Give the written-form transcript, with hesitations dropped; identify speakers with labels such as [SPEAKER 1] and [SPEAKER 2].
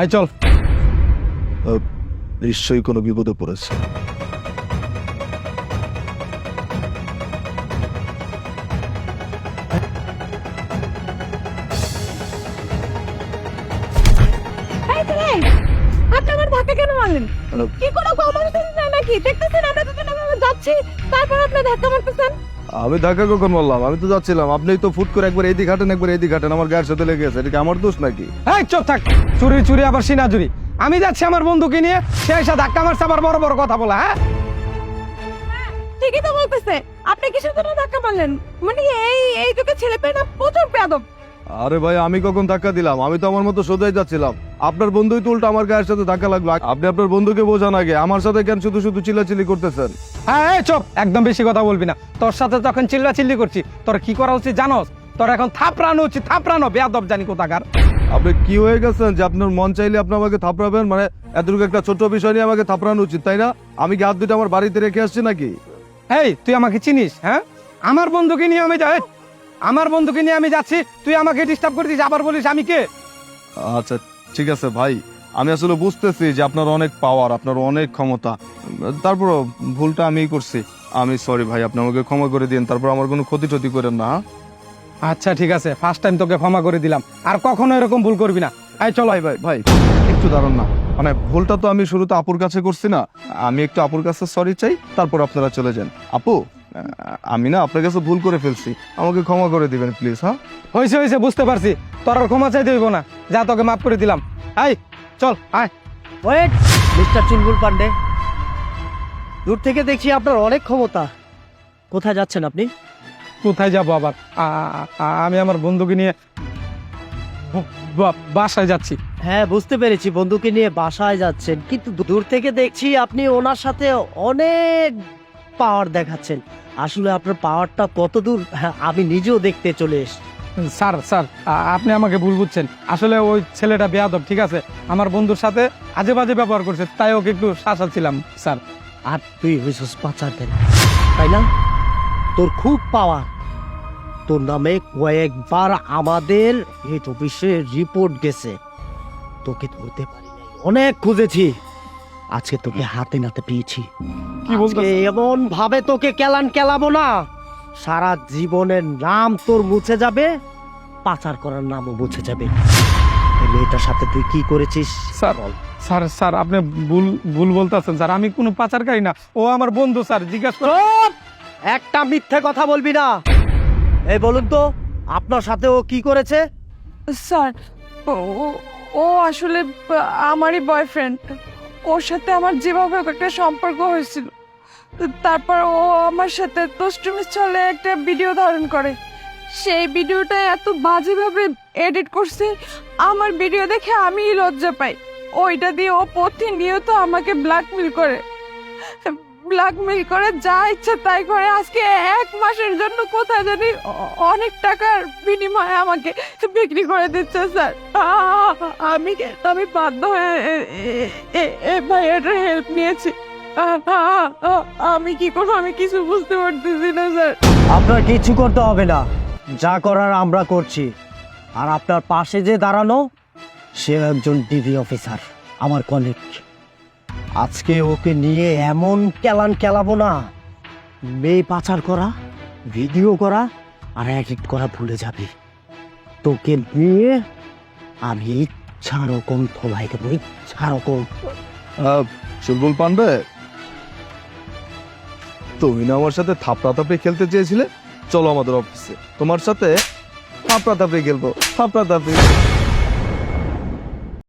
[SPEAKER 1] আয় চল।
[SPEAKER 2] নিশ্চয়ই কোনো বিপদে পড়েছে।
[SPEAKER 3] আপনি আমার ধাক্কা কেন মারলেন? কি কোনো কমন সেন্স নাই নাকি? দেখতেছেন আমরা দুজন এভাবে যাচ্ছি, তারপর আপনি ধাক্কা মারতেছেন।
[SPEAKER 2] আমি ধাক্কা কখন বললাম? আমি তো যাচ্ছিলাম, আপনি তো ফুট করে একবার এইদিকে হাঁটেন একবার এইদিকে হাঁটেন, আমার গায়ের সাথে লেগে গেছে। এটা কি আমার দোষ নাকি?
[SPEAKER 1] এই চুপ থাক, চুরি চুরি আবার সিনাজুরি। আমি যাচ্ছি আমার বন্ধুকে নিয়ে, সে এসে ধাক্কা মারছে, আবার বড় বড় কথা বলা। হ্যাঁ
[SPEAKER 3] ঠিকই তো বলতেছে। আপনি কিসের জন্য ধাক্কা মারলেন? মানে এই যুগে ছেলে পেয়েরা প্রচুর বেয়াদব।
[SPEAKER 2] আরে ভাই, আমি কখন ধাক্কা দিলাম? আমি তো আমার মতো সোজাই যাচ্ছিলাম, আপনার বন্ধুই তো উল্টা আমার গায়ের সাথে ধাক্কা লাগলো। আপনি আপনার বন্ধুকে বোঝান আগে, আমার সাথে কেন শুধু শুধু চিল্লাচিল্লি করতেছেন?
[SPEAKER 1] হ্যাঁ এই চুপ, একদম বেশি কথা বলবি না। তোর সাথে যখন চিল্লা চিল্লি করছি, তোর কি করা উচিত জানোস? তোর এখন থাপড়ানো উচিত, থাপড়ানো। বেয়াদব জানি কোথাকার।
[SPEAKER 2] আপনি কি হয়ে গেছেন যে আপনার মন চাইলে আপনি আমাকে থাপড়াবেন? মানে এতটুকু একটা ছোট্ট বিষয় নিয়ে আমাকে থাপড়ানো উচিত, তাই না? আমি কি হাত দুটো আমার বাড়িতে রেখে আসছি নাকি?
[SPEAKER 1] এই তুই আমাকে চিনিস? হ্যাঁ, আমার বন্ধুকে নিয়ে আমি যাই, আমার বন্ধুকে নিয়ে আমি যাচ্ছি, তুই আমাকে ডিস্টার্ব করছিস, আবার বলিস আমি কে?
[SPEAKER 2] আচ্ছা ঠিক আছে ভাই, আমি আসলে বুঝতেছি যে আপনার অনেক পাওয়ার, আপনার অনেক ক্ষমতা, তারপরও ভুলটা আমিই করছি। আমি সরি ভাই, আপনি আমাকে ক্ষমা করে দিন, তারপর আমার কোনো ক্ষতি টতি করেন না।
[SPEAKER 1] আচ্ছা ঠিক আছে, ফার্স্ট টাইম তোকে ক্ষমা করে দিলাম, আর কখনো এরকম ভুল করবি না। এই চলো।
[SPEAKER 2] ভাই ভাই ভাই একটু দাঁড়ান না, মানে ভুলটা তো আমি শুরুতে আপুর কাছে করছি না, আমি একটু আপুর কাছে সরি চাই, তারপর আপনারা চলে যান। আপু, আমি না আপনার কাছে ভুল করে ফেলছি, আমাকে ক্ষমা করে দিবেন প্লিজ। হ্যাঁ
[SPEAKER 1] হয়েছে হয়েছে, বুঝতে পারছি, তোর আর ক্ষমা চাইতে হইব না, যা তোকে মাফ করে দিলাম। এই চল আয়।
[SPEAKER 4] ওয়েট মিস্টার চুলবুল পান্ডে, দূর থেকে দেখছি আপনার অনেক ক্ষমতা। কোথায় যাচ্ছেন আপনি?
[SPEAKER 1] কোথায় যাবো আবার? আমি আমার বন্ধুকে নিয়ে বাসায় যাচ্ছি।
[SPEAKER 4] হ্যাঁ বুঝতে পেরেছি, বন্ধুকে নিয়ে বাসায় যাচ্ছেন, কিন্তু দূর থেকে দেখছি আপনি ওনার সাথে অনেক পাওয়ার দেখাচ্ছেন। আসলে আপনার পাওয়ারটা কত দূর আমি নিজেও দেখতে চলে এসেছি।
[SPEAKER 1] স্যার স্যার, আপনি আমাকে ভুল বুঝছেন। আসলে ওই ছেলেটা বেয়াদব, ঠিক আছে? আমার বন্ধুর সাথে আজে বাজে ব্যবহার করছে, তাই ওকে একটু শাসাচ্ছিলাম স্যার।
[SPEAKER 4] আর তুই হইছিস পাচার দেন, তাই না? তোর খুব পাওয়ার, তোর নামে কয়েকবার আমাদের হেড অফিসে রিপোর্ট গেছে, তোকে ধরতে পারি নাই, অনেক খুঁজেছি, আজকে তোকে হাতে নাতে পেয়েছি।
[SPEAKER 1] কি বলছিস?
[SPEAKER 4] এমন ভাবে তোকে কেলাবো না, সারা জীবনের নাম তোর মুছে যাবে, পাচার করার নামও মুছে যাবে। এই মেয়েটার সাথে তুই কি করেছিস
[SPEAKER 1] স্যার স্যার স্যার, আপনি ভুল ভুল বলতেছেন স্যার, আমি কোনো পাচারকারী না, ও আমার বন্ধু স্যার, জিজ্ঞাসা করুন।
[SPEAKER 4] চুপ! একটা মিথ্যে কথা বলবি না। এই বলুন তো, আপনার সাথে ও কি করেছে?
[SPEAKER 3] স্যার, ও আসলে আমারই বয়ফ্রেন্ড। ওর সাথে আমার যেভাবে একটা সম্পর্ক হয়েছিল, তারপর ও আমার সাথে দুষ্টুমি চলে একটা ভিডিও ধারণ করে। সেই ভিডিওটা এত বাজেভাবে এডিট করছে, আমার ভিডিও দেখে আমি লজ্জা পাই। ওইটা দিয়ে ও প্রতিনিয়ত আমাকে ব্ল্যাকমেল করে যা ইচ্ছা তাই করে। আজকে 1 মাসের জন্য কোথায় জানি অনেক টাকার বিনিময়ে আমাকে বিক্রি করে দিচ্ছে স্যার। আমি বাধ্য হয়ে ভাইয়াটার হেল্প নিয়েছি। আমি কি করবো আমি কিছু বুঝতে পারতেছি না স্যার।
[SPEAKER 4] আপনার কিছু করতে হবে না, যা করার আমরা করছি। আর আপনার পাশে যে দাঁড়ানো, সে একজন ডিবি অফিসার, আমার কলিগ। আজকে ওকে নিয়ে এমন খেলাবো না, মেয়ে পাচার করা, ভিডিও করা আর এডিট করা ভুলে যাবে। তোকে নিয়ে আমি ইচ্ছা রকম ধোলাই দেবো, ইচ্ছা রকম।
[SPEAKER 2] চুলবুল পান্ডে, তুমি না আমার সাথে থাপড়াথাপড়ি খেলতে চেয়েছিলে? চলো আমাদের অফিসে, তোমার সাথে থাপড়াথাপড়ি খেলবো, থাপড়াথাপড়ি।